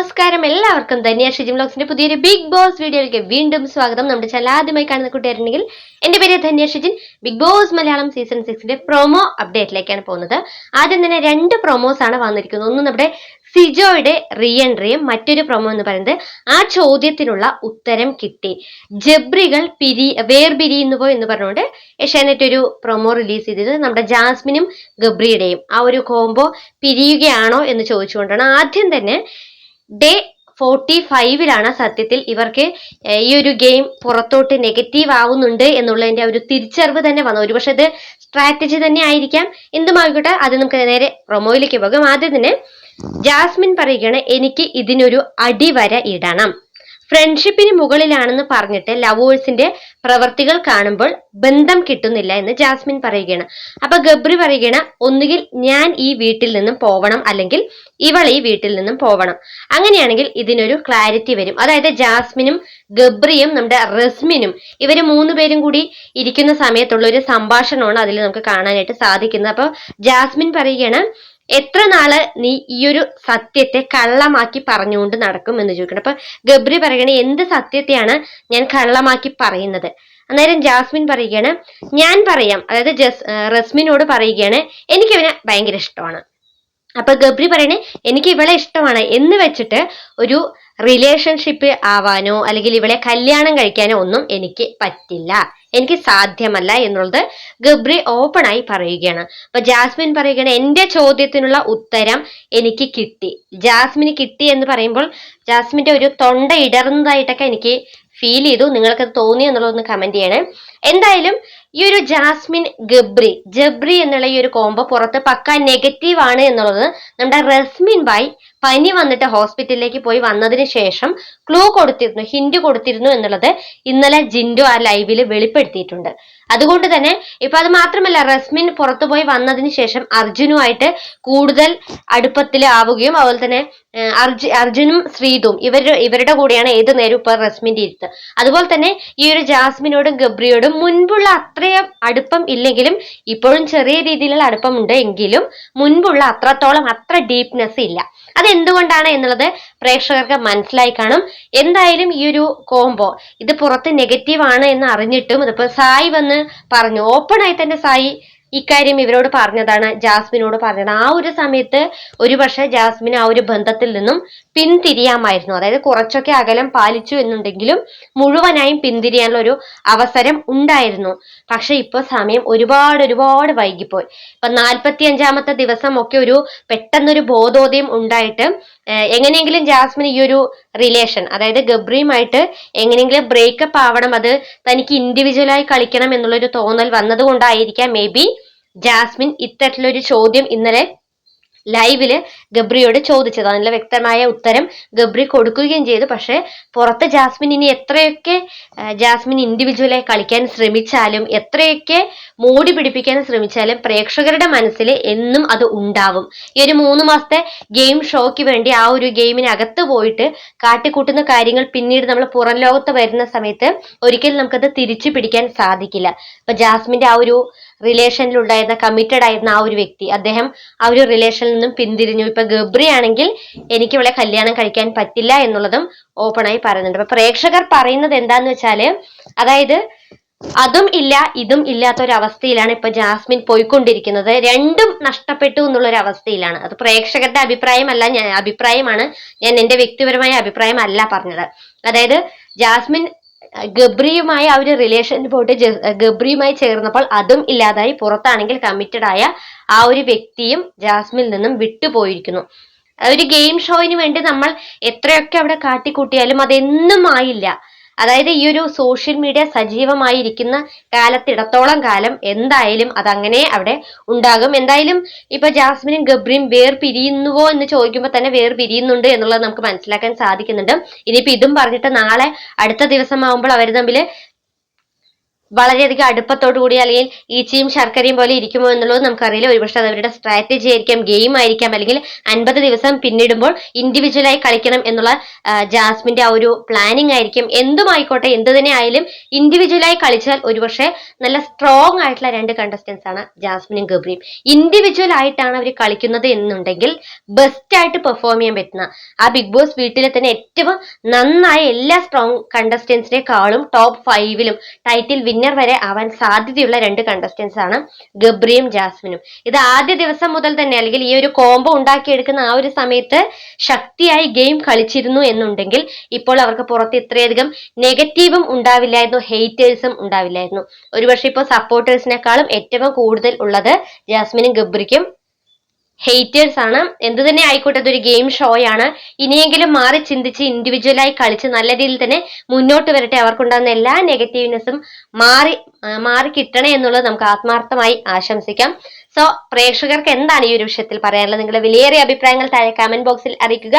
നമസ്കാരം എല്ലാവർക്കും ധന്യ ഷിജിം വ്ലോഗ്സിന്റെ പുതിയൊരു ബിഗ് ബോസ് വീഡിയോയിലേക്ക് വീണ്ടും സ്വാഗതം. നമ്മുടെ ചാനൽ ആദ്യമായി കാണുന്ന കുട്ടിയായിരുന്നെങ്കിൽ എന്റെ പേര് Dhanya Shijin. Bigg Boss Malayalam season 6 promo അപ്ഡേറ്റിലേക്കാണ് പോകുന്നത്. ആദ്യം തന്നെ 2 പ്രൊമോസ് ആണ് വന്നിരിക്കുന്നത്. ഒന്ന് നമ്മുടെ സിജോയുടെ റീ എൻട്രിയും മറ്റൊരു പ്രൊമോ എന്ന് പറയുന്നത് ആ ചോദ്യത്തിനുള്ള ഉത്തരം കിട്ടി, ജബ്രികൾ വേർപിരിയുന്നുവോ എന്ന് പറഞ്ഞുകൊണ്ട് ഏഷ്യാനെറ്റ് ഒരു പ്രൊമോ റിലീസ് ചെയ്തത് നമ്മുടെ ജാസ്മിനും ഗബ്രിയുടെയും ആ ഒരു കോംബോ പിരിയുകയാണോ എന്ന് ചോദിച്ചുകൊണ്ടാണ്. ആദ്യം തന്നെ ഡേ 45 സത്യത്തിൽ ഇവർക്ക് ഈ ഒരു ഗെയിം പുറത്തോട്ട് നെഗറ്റീവ് ആവുന്നുണ്ട് എന്നുള്ളതിന്റെ ഒരു തിരിച്ചറിവ് തന്നെ വന്നു. ഒരുപക്ഷെ ഇത് സ്ട്രാറ്റജി തന്നെ ആയിരിക്കാം, എന്തുമായിക്കോട്ടെ. അത് നമുക്ക് നേരെ പ്രൊമോയിലേക്ക് പോകാം. ആദ്യം തന്നെ ജാസ്മിൻ പറയുകയാണ്, എനിക്ക് ഇതിനൊരു അടിവര ഇടണം. ഫ്രണ്ട്ഷിപ്പിന് മുകളിലാണെന്ന് പറഞ്ഞിട്ട് ലവേഴ്സിന്റെ പ്രവർത്തികൾ കാണുമ്പോൾ ബന്ധം കിട്ടുന്നില്ല എന്ന് ജാസ്മിൻ പറയുകയാണ്. അപ്പൊ ഗബ്രി പറയുകയാണ്, ഒന്നുകിൽ ഞാൻ ഈ വീട്ടിൽ നിന്നും പോവണം, അല്ലെങ്കിൽ ഇവൾ ഈ വീട്ടിൽ നിന്നും പോവണം. അങ്ങനെയാണെങ്കിൽ ഇതിനൊരു ക്ലാരിറ്റി വരും. അതായത് ജാസ്മിനും ഗബ്രിയും നമ്മുടെ റസ്മിനും ഇവര് 3 പേരും കൂടി ഇരിക്കുന്ന സമയത്തുള്ള ഒരു സംഭാഷണമാണ് അതിൽ നമുക്ക് കാണാനായിട്ട് സാധിക്കുന്നത്. അപ്പൊ ജാസ്മിൻ പറയുകയാണ്, എത്ര നാള് നീ ഈ ഒരു സത്യത്തെ കള്ളമാക്കി പറഞ്ഞുകൊണ്ട് നടക്കും എന്ന് ചോദിക്കണം. അപ്പൊ ഗബ്രി പറയണേ, എന്ത് സത്യത്തെയാണ് ഞാൻ കള്ളമാക്കി പറയുന്നത്? അന്നേരം ജാസ്മിൻ പറയുകയാണ്, ഞാൻ പറയാം. അതായത് റസ്മിനോട് പറയുകയാണ്, എനിക്ക് ഇവനെ ഭയങ്കര ഇഷ്ടമാണ്. അപ്പൊ ഗബ്രി പറയണേ, എനിക്ക് ഇവളെ ഇഷ്ടമാണ് എന്ന് വെച്ചിട്ട് ഒരു റിലേഷൻഷിപ്പ് ആവാനോ അല്ലെങ്കിൽ ഇവളെ കല്യാണം കഴിക്കാനോ ഒന്നും എനിക്ക് പറ്റില്ല, എനിക്ക് സാധ്യമല്ല എന്നുള്ളത് ഗബ്രി ഓപ്പൺ ആയി പറയുകയാണ്. അപ്പൊ ജാസ്മിൻ പറയുകയാണ്, എന്റെ ചോദ്യത്തിനുള്ള ഉത്തരം എനിക്ക് കിട്ടി. ജാസ്മിന് കിട്ടി എന്ന് പറയുമ്പോൾ ജാസ്മിന്റെ ഒരു തൊണ്ട ഇടറുന്നതായിട്ടൊക്കെ എനിക്ക് ഫീൽ ചെയ്തു. നിങ്ങൾക്കത് തോന്നി എന്നുള്ളതൊന്ന് കമന്റ് ചെയ്യണേ. എന്തായാലും ഈ ഒരു ജാസ്മിൻ ജബ്രി എന്നുള്ള ഈ ഒരു കോംബോ പുറത്ത് പക്ക നെഗറ്റീവ് ആണ് എന്നുള്ളത് നമ്മുടെ റസ്മിൻ ബായ് പനി വന്നിട്ട് ഹോസ്പിറ്റലിലേക്ക് പോയി വന്നതിന് ശേഷം ഹിന്റ് കൊടുത്തിരുന്നു എന്നുള്ളത് ഇന്നലെ ജിൻഡോ ആ ലൈവില് വെളിപ്പെടുത്തിയിട്ടുണ്ട്. അതുകൊണ്ട് തന്നെ ഇപ്പൊ അത് മാത്രമല്ല, റസ്മിൻ പുറത്തുപോയി വന്നതിന് ശേഷം അർജുനുമായിട്ട് കൂടുതൽ അടുപ്പത്തിൽ ആവുകയും അതുപോലെ തന്നെ അർജുനും ശ്രീതും ഇവരുടെ കൂടെയാണ് ഏത് നേരം ഇപ്പൊ റസ്മിന്റെ ഇരുത്ത്. അതുപോലെ തന്നെ ഈ ഒരു ജാസ്മിനോടും ഗബ്രിയോടും മുൻപുള്ള അത്രയും അടുപ്പം ഇല്ലെങ്കിലും ഇപ്പോഴും ചെറിയ രീതിയിലുള്ള അടുപ്പമുണ്ട് എങ്കിലും മുൻപുള്ള അത്ര ഡീപ്നെസ് ഇല്ല. അതെന്തുകൊണ്ടാണ് എന്നുള്ളത് പ്രേക്ഷകർക്ക് മനസ്സിലായി കാണും. എന്തായാലും ഈ ഒരു കോംബോ ഇത് പുറത്ത് നെഗറ്റീവ് ആണ് എന്ന് അറിഞ്ഞിട്ടും ഇതിപ്പോ സായി വന്ന് പറഞ്ഞു, ഓപ്പൺ ആയി തന്നെ സായി ഇക്കാര്യം ഇവരോട് പറഞ്ഞതാണ്, ജാസ്മിനോട് പറഞ്ഞത്. ആ ഒരു സമയത്ത് ഒരുപക്ഷെ ജാസ്മിൻ ആ ഒരു ബന്ധത്തിൽ നിന്നും പിന്തിരിയാമായിരുന്നു. അതായത് കുറച്ചൊക്കെ അകലം പാലിച്ചു എന്നുണ്ടെങ്കിലും മുഴുവനായും പിന്തിരിയാനുള്ള ഒരു അവസരം ഉണ്ടായിരുന്നു. പക്ഷെ ഇപ്പൊ സമയം ഒരുപാട് വൈകിപ്പോയി. ഇപ്പൊ 45-ാമത്തെ ദിവസം ഒക്കെ ഒരു പെട്ടെന്നൊരു ബോധോദയം ഉണ്ടായിട്ട് എങ്ങനെയെങ്കിലും ജാസ്മിൻ ഈ ഒരു റിലേഷൻ, അതായത് ഗബ്രിയുമായിട്ട് എങ്ങനെയെങ്കിലും ബ്രേക്കപ്പ് ആവണം, അത് തനിക്ക് ഇൻഡിവിജ്വലായി കളിക്കണം എന്നുള്ളൊരു തോന്നൽ വന്നത് കൊണ്ടായിരിക്കാം മേ ബി ജാസ്മിൻ ഇത്തരത്തിലൊരു ചോദ്യം ഇന്നലെ ലൈവില് ഗബ്രിയോട് ചോദിച്ചത്. അതിനുള്ള വ്യക്തമായ ഉത്തരം ഗബ്രി കൊടുക്കുകയും ചെയ്തു. പക്ഷെ പുറത്ത് ജാസ്മിൻ ഇനി എത്രയൊക്കെ ജാസ്മിൻ ഇൻഡിവിജ്വലായി കളിക്കാൻ ശ്രമിച്ചാലും എത്രയൊക്കെ മൂടി പിടിപ്പിക്കാൻ ശ്രമിച്ചാലും പ്രേക്ഷകരുടെ മനസ്സിൽ എന്നും അത് ഉണ്ടാവും. ഈ ഒരു 3 മാസത്തെ ഗെയിം ഷോയ്ക്ക് വേണ്ടി ആ ഒരു ഗെയിമിനകത്ത് പോയിട്ട് കാട്ടിക്കൂട്ടുന്ന കാര്യങ്ങൾ പിന്നീട് നമ്മൾ പുറം ലോകത്ത് വരുന്ന സമയത്ത് ഒരിക്കലും നമുക്കത് തിരിച്ചു പിടിക്കാൻ സാധിക്കില്ല. ഇപ്പൊ ജാസ്മിന്റെ ആ ഒരു റിലേഷനിൽ ഉണ്ടായിരുന്ന കമ്മിറ്റഡ് ആയിരുന്ന ആ ഒരു വ്യക്തി, അദ്ദേഹം ആ ഒരു റിലേഷനിൽ നിന്നും പിന്തിരിഞ്ഞു. ഇപ്പൊ ഗബ്രി ആണെങ്കിൽ എനിക്ക് ഇവളെ കല്യാണം കഴിക്കാൻ പറ്റില്ല എന്നുള്ളതും ഓപ്പൺ ആയി പറയുന്നുണ്ട്. അപ്പൊ പ്രേക്ഷകർ പറയുന്നത് എന്താന്ന് വെച്ചാല്, അതായത് അതും ഇല്ല ഇതും ഇല്ലാത്ത ഒരു അവസ്ഥയിലാണ് ഇപ്പൊ ജാസ്മിൻ പോയിക്കൊണ്ടിരിക്കുന്നത്. രണ്ടും നഷ്ടപ്പെട്ടു എന്നുള്ള ഒരു അവസ്ഥയിലാണ്. അത് പ്രേക്ഷകരുടെ അഭിപ്രായമാണ്. ഞാൻ എന്റെ വ്യക്തിപരമായ അഭിപ്രായം അല്ല പറഞ്ഞത്. അതായത് ജാസ്മിൻ ഗബ്രിയുമായി ആ ഒരു റിലേഷനിൽ പോയിട്ട് ഗബ്രിയുമായി ചേർന്നപ്പോൾ അതും ഇല്ലാതായി. പുറത്താണെങ്കിൽ കമ്മിറ്റഡ് ആയ ആ ഒരു വ്യക്തിയും ജാസ്മിനിൽ നിന്നും വിട്ടുപോയിരിക്കുന്നു. ഒരു ഗെയിം ഷോയിന് വേണ്ടി നമ്മൾ എത്രയൊക്കെ അവിടെ കാട്ടിക്കൂട്ടിയാലും അതെന്നും ആയില്ല. അതായത് ഈ ഒരു സോഷ്യൽ മീഡിയ സജീവമായിരിക്കുന്ന കാലത്തിടത്തോളം കാലം എന്തായാലും അതങ്ങനെ അവിടെ ഉണ്ടാകും. എന്തായാലും ഇപ്പൊ ജാസ്മിനും ഗബ്രിയും വേർപിരിയുന്നുവോ എന്ന് ചോദിക്കുമ്പോൾ തന്നെ വേർപിരിയുന്നുണ്ട് എന്നുള്ളത് നമുക്ക് മനസ്സിലാക്കാൻ സാധിക്കുന്നുണ്ട്. ഇനിയിപ്പോ ഇതും പറഞ്ഞിട്ട് നാളെ അടുത്ത ദിവസമാകുമ്പോൾ അവർ തമ്മിൽ വളരെയധികം അടുപ്പത്തോടു കൂടി അല്ലെങ്കിൽ ഈച്ചയും ശർക്കരയും പോലെ ഇരിക്കുമോ എന്നുള്ളത് നമുക്കറിയില്ല. ഒരുപക്ഷെ അത് അവരുടെ സ്ട്രാറ്റജി ആയിരിക്കാം, ഗെയിം ആയിരിക്കാം, അല്ലെങ്കിൽ 50 ദിവസം പിന്നിടുമ്പോൾ ഇൻഡിവിജ്വലായി കളിക്കണം എന്നുള്ള ജാസ്മിന്റെ ആ ഒരു പ്ലാനിങ് ആയിരിക്കും. എന്തുമായിക്കോട്ടെ, എന്ത് തന്നെ ആയാലും ഇൻഡിവിജ്വലായി കളിച്ചാൽ ഒരുപക്ഷെ നല്ല സ്ട്രോങ് ആയിട്ടുള്ള 2 കണ്ടസ്റ്റൻസ് ആണ് ജാസ്മിനും ഗബ്രിയും. ഇൻഡിവിജ്വൽ ആയിട്ടാണ് അവർ കളിക്കുന്നത് എന്നുണ്ടെങ്കിൽ ബെസ്റ്റ് ആയിട്ട് പെർഫോം ചെയ്യാൻ പറ്റുന്ന ആ ബിഗ് ബോസ് വീട്ടിലെ തന്നെ ഏറ്റവും നന്നായ എല്ലാ സ്ട്രോങ് കണ്ടസ്റ്റൻസിനെക്കാളും ടോപ്പ് 5-ലും ടൈറ്റിൽ വിന്നർ വരെ ആവാൻ സാധ്യതയുള്ള 2 കണ്ടസ്റ്റൻസ് ആണ് ഗബ്രിയും ജാസ്മിനും. ഇത് ആദ്യ ദിവസം മുതൽ തന്നെ അല്ലെങ്കിൽ ഈ ഒരു കോംബോ ഉണ്ടാക്കിയെടുക്കുന്ന ആ ഒരു സമയത്ത് ശക്തിയായി ഗെയിം കളിച്ചിരുന്നു എന്നുണ്ടെങ്കിൽ ഇപ്പോൾ അവർക്ക് പുറത്ത് ഇത്രയധികം നെഗറ്റീവും ഉണ്ടാവില്ലായിരുന്നു, ഹെയ്റ്റേഴ്സും ഉണ്ടാവില്ലായിരുന്നു. ഒരുപക്ഷെ ഇപ്പോൾ സപ്പോർട്ടേഴ്സിനെക്കാളും ഏറ്റവും കൂടുതൽ ഉള്ളത് ജാസ്മിനും ഗബ്രിക്കും ഹെയ്റ്റേഴ്സ് ആണ്. എന്ത് തന്നെ ആയിക്കോട്ടെ, അതൊരു ഗെയിം ഷോയാണ്. ഇനിയെങ്കിലും മാറി ചിന്തിച്ച് ഇൻഡിവിജ്വലായി കളിച്ച് നല്ല രീതിയിൽ തന്നെ മുന്നോട്ട് വരട്ടെ. അവർക്കുണ്ടാകുന്ന എല്ലാ നെഗറ്റീവ്നെസ്സും മാറി കിട്ടണേ എന്നുള്ളത് നമുക്ക് ആത്മാർത്ഥമായി ആശംസിക്കാം. സോ പ്രേക്ഷകർക്ക് എന്താണ് ഈ ഒരു വിഷയത്തിൽ പറയാനുള്ളത്? നിങ്ങളുടെ വിലയേറിയ അഭിപ്രായങ്ങൾ താഴെ കമന്റ് ബോക്സിൽ അറിയിക്കുക.